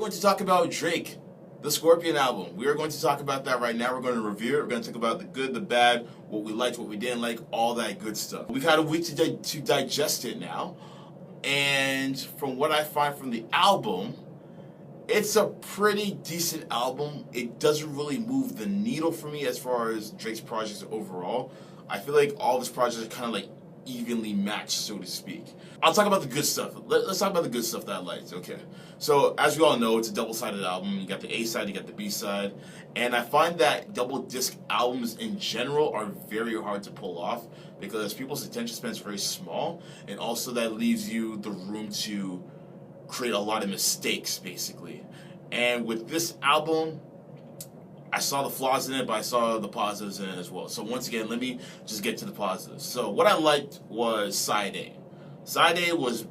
going to talk about Drake, the Scorpion album. We are going to talk about that right now. We're going to review it. We're going to talk about the good, the bad, what we liked, what we didn't like, all that good stuff. We've had a week to digest it now. And from what I find from the album, it's a pretty decent album. It doesn't really move the needle for me as far as Drake's projects overall. I feel like all of his projects are kind of like evenly matched, so to speak. I'll talk about the good stuff. Let's talk about the good stuff that I liked. Okay. So, as we all know, it's a double-sided album. You got the A side, you got the B side. And I find that double disc albums in general are very hard to pull off because people's attention span is very small. And also that leaves you the room to create a lot of mistakes, basically. And with this album, I saw the flaws in it, but I saw the positives in it as well. So once again, let me just get to the positives. So what I liked was Side A. Side A was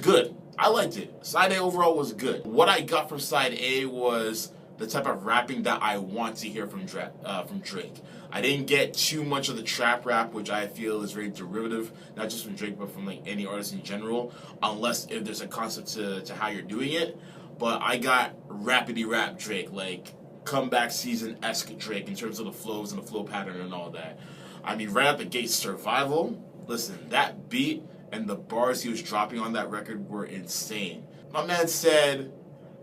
good. I liked it. Side A overall was good. What I got from Side A was the type of rapping that I want to hear from Drake. I didn't get too much of the trap rap, which I feel is very derivative, not just from Drake, but from like any artist in general, unless if there's a concept to how you're doing it. But I got rappity rap Drake, like comeback season-esque Drake in terms of the flows and the flow pattern and all that. I mean, right out the gate, Survival, listen, that beat and the bars he was dropping on that record were insane. My man said,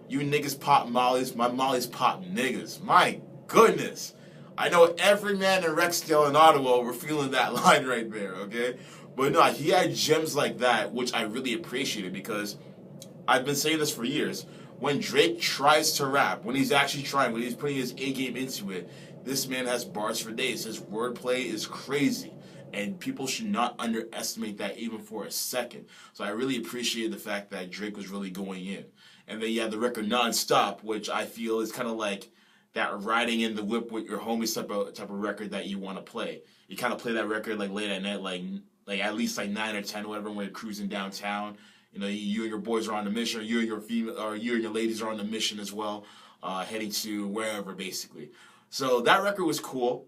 "You niggas pop mollies, my mollies pop niggas." My goodness. I know every man in Rexdale and Ottawa were feeling that line right there, okay? But no, he had gems like that, which I really appreciated because I've been saying this for years. When Drake tries to rap, when he's actually trying, when he's putting his A game into it, this man has bars for days. His wordplay is crazy. And people should not underestimate that even for a second. So I really appreciate the fact that Drake was really going in. And then you have the record Nonstop, which I feel is kind of like that riding in the whip with your homies type of record that you want to play. You kind of play that record like late at night, like at least like 9 or 10, whatever, when you're cruising downtown. You know, you and your boys are on the mission, or you and your ladies are on the mission as well, heading to wherever, basically. So that record was cool.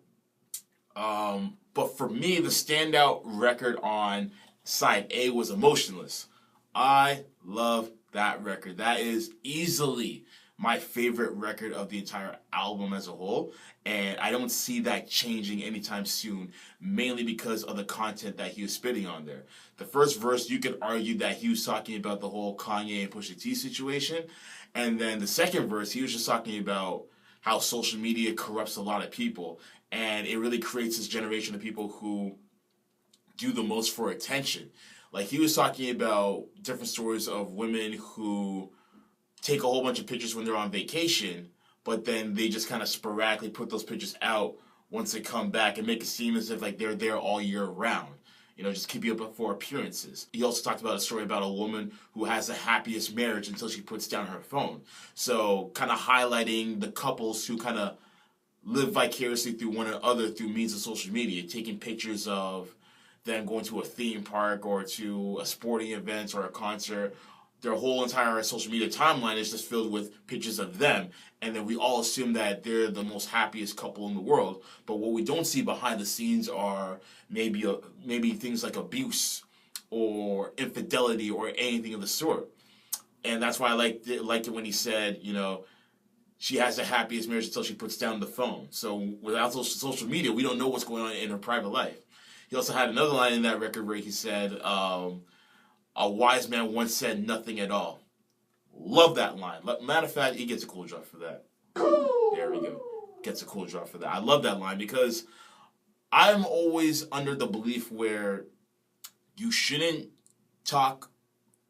But for me, the standout record on Side A was Emotionless. I love that record. That is easily my favorite record of the entire album as a whole. And I don't see that changing anytime soon, mainly because of the content that he was spitting on there. The first verse, you could argue that he was talking about the whole Kanye and Pusha T situation. And then the second verse, he was just talking about how social media corrupts a lot of people. And it really creates this generation of people who do the most for attention. Like, he was talking about different stories of women who take a whole bunch of pictures when they're on vacation, but then they just kind of sporadically put those pictures out once they come back and make it seem as if like they're there all year round. You know, just keep you up for appearances. He also talked about a story about a woman who has the happiest marriage until she puts down her phone. So kind of highlighting the couples who kind of live vicariously through one another through means of social media, taking pictures of them going to a theme park or to a sporting event or a concert. Their whole entire social media timeline is just filled with pictures of them, and then we all assume that they're the most happiest couple in the world. But what we don't see behind the scenes are maybe things like abuse or infidelity or anything of the sort. And that's why I liked it when he said, you know, she has the happiest marriage until she puts down the phone. So without social media, we don't know what's going on in her private life. He also had another line in that record where he said, "A wise man once said nothing at all." Love that line. Matter of fact, he gets a cool drop for that. There we go. Gets a cool drop for that. I love that line because I'm always under the belief where you shouldn't talk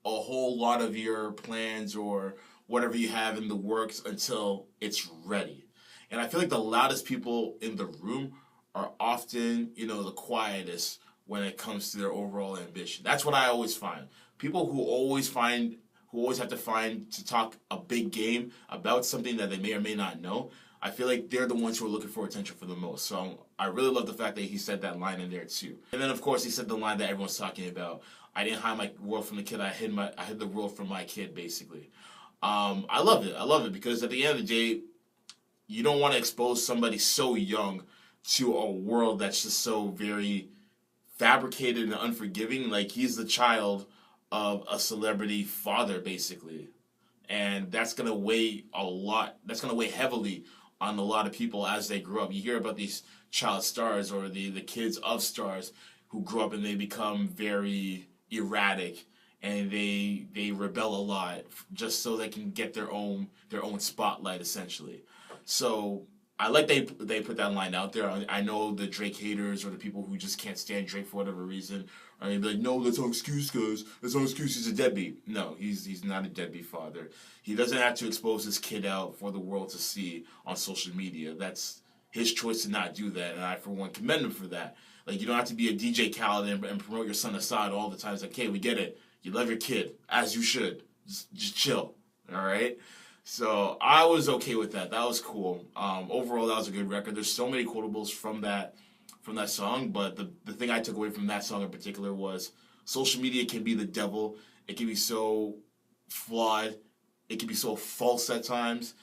a whole lot of your plans or whatever you have in the works until it's ready. And I feel like the loudest people in the room are often, you know, the quietest when it comes to their overall ambition. That's what I always find. People who always have to talk a big game about something that they may or may not know, I feel like they're the ones who are looking for attention for the most. So I really love the fact that he said that line in there too. And then of course he said the line that everyone's talking about. I didn't hide my world from the kid, I hid the world from my kid, basically. I love it because at the end of the day, you don't want to expose somebody so young to a world that's just so very fabricated and unforgiving. Like, he's the child of a celebrity father, basically. and that's gonna weigh a lot. That's gonna weigh heavily on a lot of people as they grow up. You hear about these child stars or the kids of stars who grow up and they become very erratic and they rebel a lot just so they can get their own spotlight essentially. So I like they put that line out there. I know the Drake haters or the people who just can't stand Drake for whatever reason. I mean, like, no, that's no excuse, guys. That's no excuse. He's a deadbeat. No, he's not a deadbeat father. He doesn't have to expose his kid out for the world to see on social media. That's his choice to not do that, and I, for one, commend him for that. Like, you don't have to be a DJ Khaled and promote your son Assad all the time. It's like, okay, we get it. You love your kid, as you should. Just chill, all right? So I was okay with that. That was cool. Overall, that was a good record. There's so many quotables from that song, but the thing I took away from that song in particular was social media can be the devil. It can be so flawed. It can be so false at times.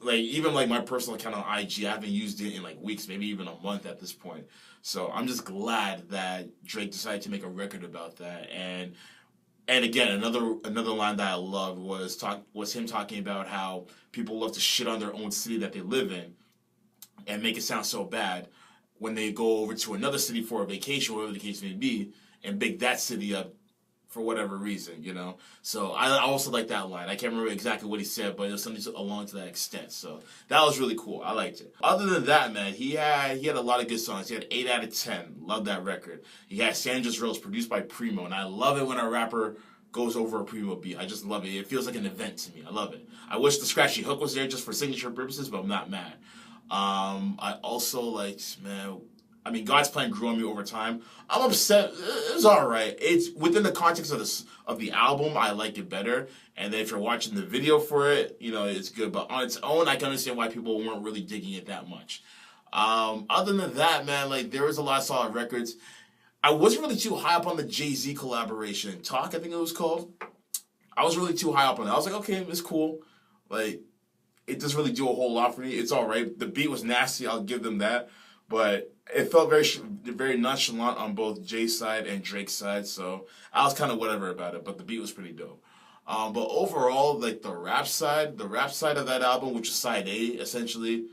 Even my personal account on IG, I haven't used it in like weeks, maybe even a month at this point. So I'm just glad that Drake decided to make a record about that. And again, another line that I loved was him talking about how people love to shit on their own city that they live in and make it sound so bad when they go over to another city for a vacation, whatever the case may be, and big that city up for whatever reason, you know? So I also like that line. I can't remember exactly what he said, but it was something along to that extent. So that was really cool. I liked it. Other than that, man, he had a lot of good songs. He had 8 out of 10. Love that record. He had Sandra's Rose produced by Primo, and I love it when a rapper goes over a Primo beat. I just love it. It feels like an event to me. I love it. I wish the scratchy hook was there just for signature purposes, but I'm not mad. I also liked, man, I mean, God's Plan grew on me over time. I'm upset. It was all right. It's within the context of the album. I like it better. And then if you're watching the video for it, you know, it's good. But on its own, I can understand why people weren't really digging it that much. Other than that, man, like there was a lot of solid records. I wasn't really too high up on the Jay-Z collaboration. Talk, I think it was called. I was really too high up on it. I was like, okay, it's cool. Like, it doesn't really do a whole lot for me. It's all right. The beat was nasty. I'll give them that. But it felt very nonchalant on both Jay's side and Drake's side. So I was kind of whatever about it. But the beat was pretty dope. But overall, like the rap side of that album, which is side A, essentially,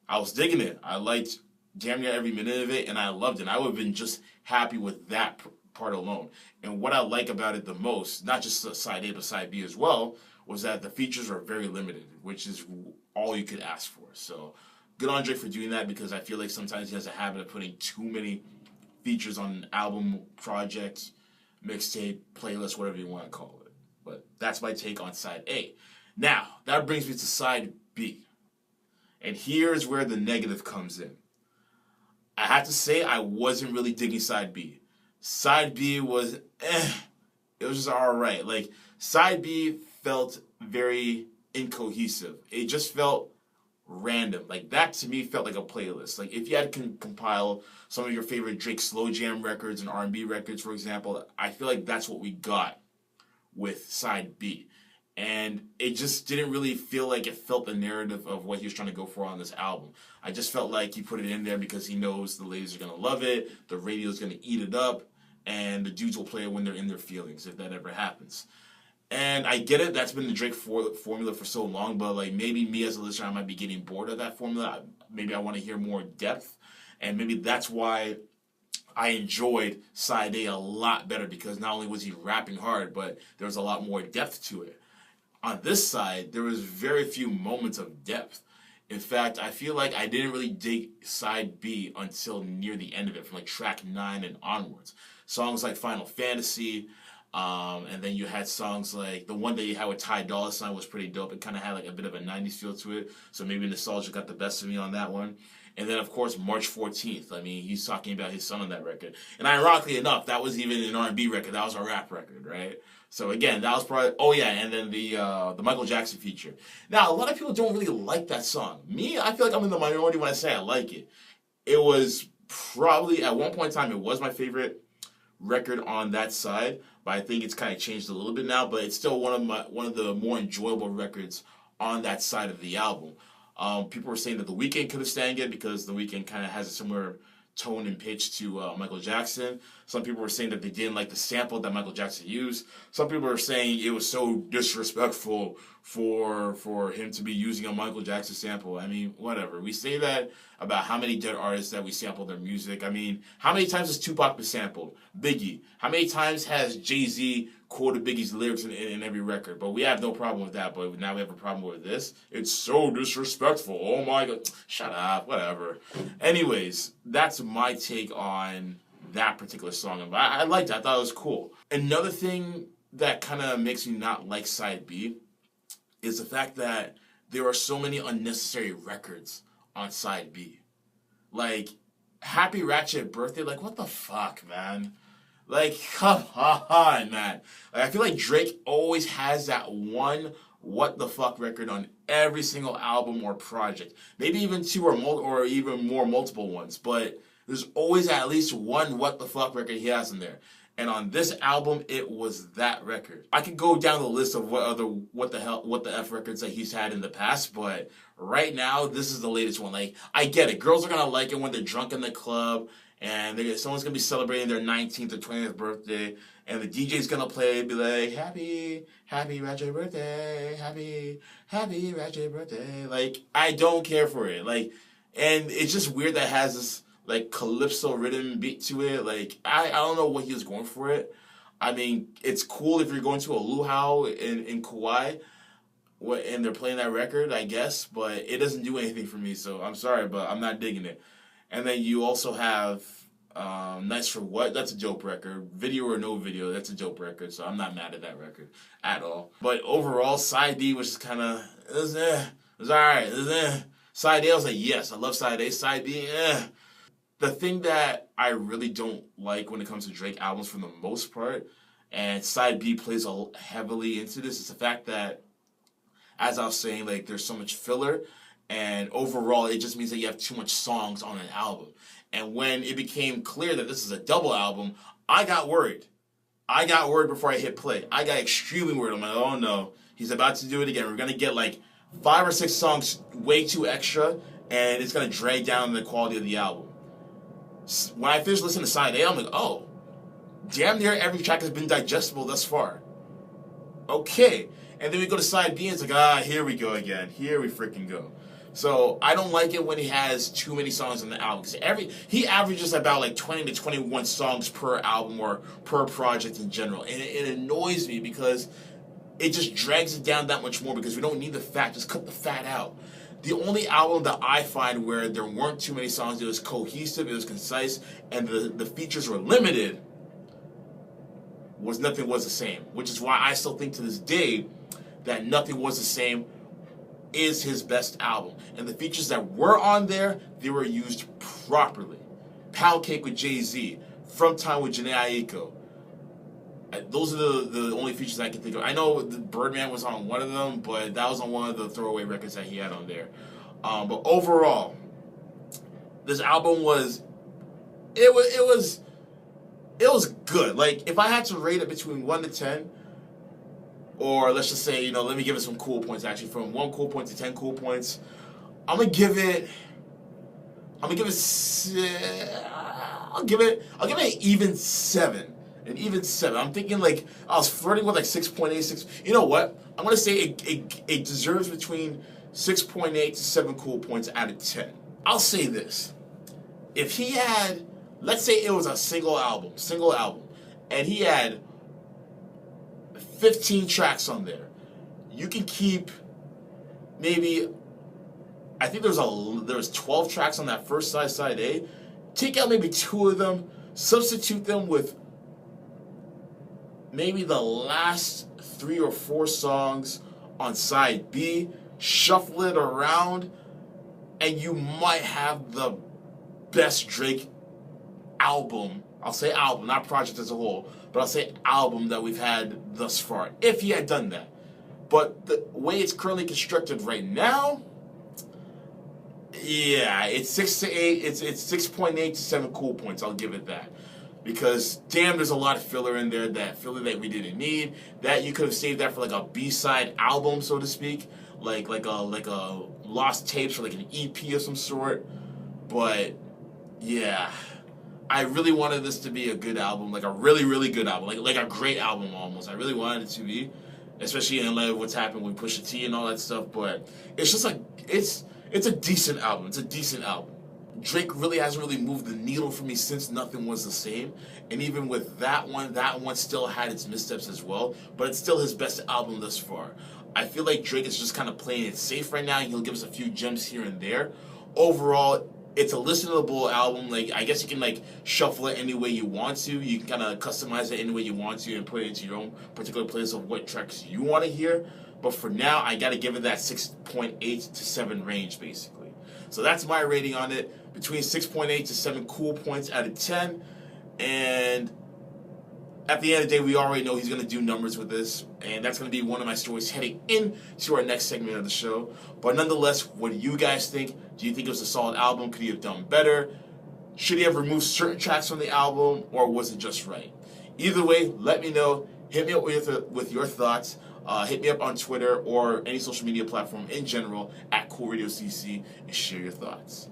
I was digging it. I liked damn near every minute of it, and I loved it. I would have been just happy with that part alone. And what I like about it the most, not just side A, but side B as well, was that the features are very limited, which is all you could ask for. So good on Drake for doing that, because I feel like sometimes he has a habit of putting too many features on an album, project, mixtape, playlist, whatever you want to call it. But that's my take on side A. Now, that brings me to side B. And here's where the negative comes in. I have to say I wasn't really digging side B. Side B was it was just all right. Like, side B felt very incohesive. It just felt random. Like, that to me felt like a playlist. Like, if you had to compile some of your favorite Drake slow jam records and R&B records, for example, I feel like that's what we got with side B. And it just didn't really feel like it felt the narrative of what he was trying to go for on this album. I just felt like he put it in there because he knows the ladies are going to love it, the radio's going to eat it up, and the dudes will play it when they're in their feelings, if that ever happens. And I get it, that's been the Drake formula for so long, but like maybe me as a listener, I might be getting bored of that formula. Maybe I want to hear more depth, and maybe that's why I enjoyed side A a lot better, because not only was he rapping hard, but there was a lot more depth to it. On this side, there was very few moments of depth. In fact, I feel like I didn't really dig side B until near the end of it, from like track 9 and onwards. Songs like Final Fantasy, and then you had songs like the one that you had with Ty Dolla $ign was pretty dope. It kind of had like a bit of a 90s feel to it, so maybe nostalgia got the best of me on that one. And then, of course, March 14th. I mean, he's talking about his son on that record. And ironically enough, that was even an R&B record. That was a rap record, right? So again, that was probably, oh yeah, and then the Michael Jackson feature. Now, a lot of people don't really like that song. Me, I feel like I'm in the minority when I say I like it. It was probably, at one point in time, it was my favorite record on that side, but I think it's kind of changed a little bit now, but it's still one of the more enjoyable records on that side of the album. People were saying that The Weeknd could have sang it because The Weeknd kind of has a similar tone and pitch to Michael Jackson. Some people were saying that they didn't like the sample that Michael Jackson used. Some people were saying it was so disrespectful for him to be using a Michael Jackson sample. I mean, whatever. We say that about how many dead artists that we sample their music. I mean, how many times has Tupac been sampled? Biggie. How many times has Jay-Z quoted Biggie's lyrics in every record? But we have no problem with that. But now we have a problem with this. It's so disrespectful. Oh my God. Shut up. Whatever. Anyways, that's my take on that particular song. But I liked it. I thought it was cool. Another thing that kind of makes me not like Side B is the fact that there are so many unnecessary records on Side B. Like, Happy Ratchet Birthday, like, what the fuck, man? Like, come on, man. Like, I feel like Drake always has that one what the fuck record on every single album or project. Maybe even two or even more multiple ones, but there's always at least one what the fuck record he has in there. And on this album, it was that record. I could go down the list of what the F records that he's had in the past, but right now, this is the latest one. Like, I get it. Girls are gonna like it when they're drunk in the club, and someone's gonna be celebrating their 19th or 20th birthday, and the DJ's gonna play, be like, happy Ratchet birthday, happy Ratchet birthday. Like, I don't care for it. Like, and it's just weird that it has this like calypso rhythm beat to it. Like, I don't know what he was going for it. I mean, it's cool if you're going to a luau in Kauai and they're playing that record, I guess, but it doesn't do anything for me, so I'm sorry, but I'm not digging it. And then you also have Nice for What? That's a dope record. Video or No Video, that's a dope record, so I'm not mad at that record at all. But overall, Side B was just kind of, it was alright. Side A, I was like, yes, I love Side A. Side B, The thing that I really don't like when it comes to Drake albums for the most part, and Side B plays heavily into this, is the fact that, as I was saying, like, there's so much filler, and overall it just means that you have too much songs on an album. And when it became clear that this is a double album, I got worried. I got worried before I hit play. I got extremely worried. I'm like, oh no, he's about to do it again. We're going to get like 5 or 6 songs way too extra, and it's going to drag down the quality of the album. When I finished listening to Side A, I'm like, oh, damn near every track has been digestible thus far. Okay. And then we go to Side B, and it's like, here we go again. Here we freaking go. So I don't like it when he has too many songs on the album. Because he averages about like 20 to 21 songs per album or per project in general. And it annoys me because it just drags it down that much more because we don't need the fat. Just cut the fat out. The only album that I find where there weren't too many songs, it was cohesive, it was concise, and the features were limited, was Nothing Was the Same. Which is why I still think to this day that Nothing Was the Same is his best album. And the features that were on there, they were used properly. Pound Cake with Jay-Z, From Time with Jhené Aiko. Those are the only features I can think of. I know the Birdman was on one of them, but that was on one of the throwaway records that he had on there. But overall, this album was good. Like, if I had to rate it between 1 to 10, or let's just say, let me give it some cool points actually, from 1 cool point to 10 cool points, I'll give it an even 7. An even 7. I'm thinking like I was flirting with like 6.8, 6. You know what? I'm gonna say it deserves between 6.8 to 7 cool points out of 10. I'll say this: if he had, let's say it was a single album, and he had 15 tracks on there, you can keep maybe, I think there was 12 tracks on that first side A. Take out maybe 2 of them, substitute them with maybe the last 3 or 4 songs on Side B, shuffle it around, and you might have the best Drake album. I'll say album, not project as a whole, but I'll say album that we've had thus far, if he had done that. But the way it's currently constructed right now, yeah, it's 6 to 8, it's 6.8 to 7 cool points, I'll give it that. Because, damn, there's a lot of filler in there, that filler that we didn't need, that you could have saved that for like a B-side album, so to speak, like a lost tapes or like an EP of some sort. But, yeah, I really wanted this to be a good album, like a really, really good album, like a great album almost. I really wanted it to be. especially in light of what's happened with Pusha T and all that stuff. But it's just like it's a decent album. It's a decent album. Drake really hasn't really moved the needle for me since Nothing Was the Same, and even with that one still had its missteps as well. But it's still his best album thus far. I feel like Drake is just kind of playing it safe right now. He'll give us a few gems here and there. Overall, it's a listenable album. Like, I guess you can like shuffle it any way you want to. You can kind of customize it any way you want to and put it into your own particular place of what tracks you want to hear. But for now, I got to give it that 6.8 to 7 range, basically. So that's my rating on it. Between 6.8 to 7 cool points out of 10. And at the end of the day, we already know he's going to do numbers with this. And that's going to be one of my stories heading into our next segment of the show. But nonetheless, what do you guys think? Do you think it was a solid album? Could he have done better? Should he have removed certain tracks from the album? Or was it just right? Either way, let me know. Hit me up with your thoughts. Hit me up on Twitter or any social media platform in general at coolradiocc and share your thoughts.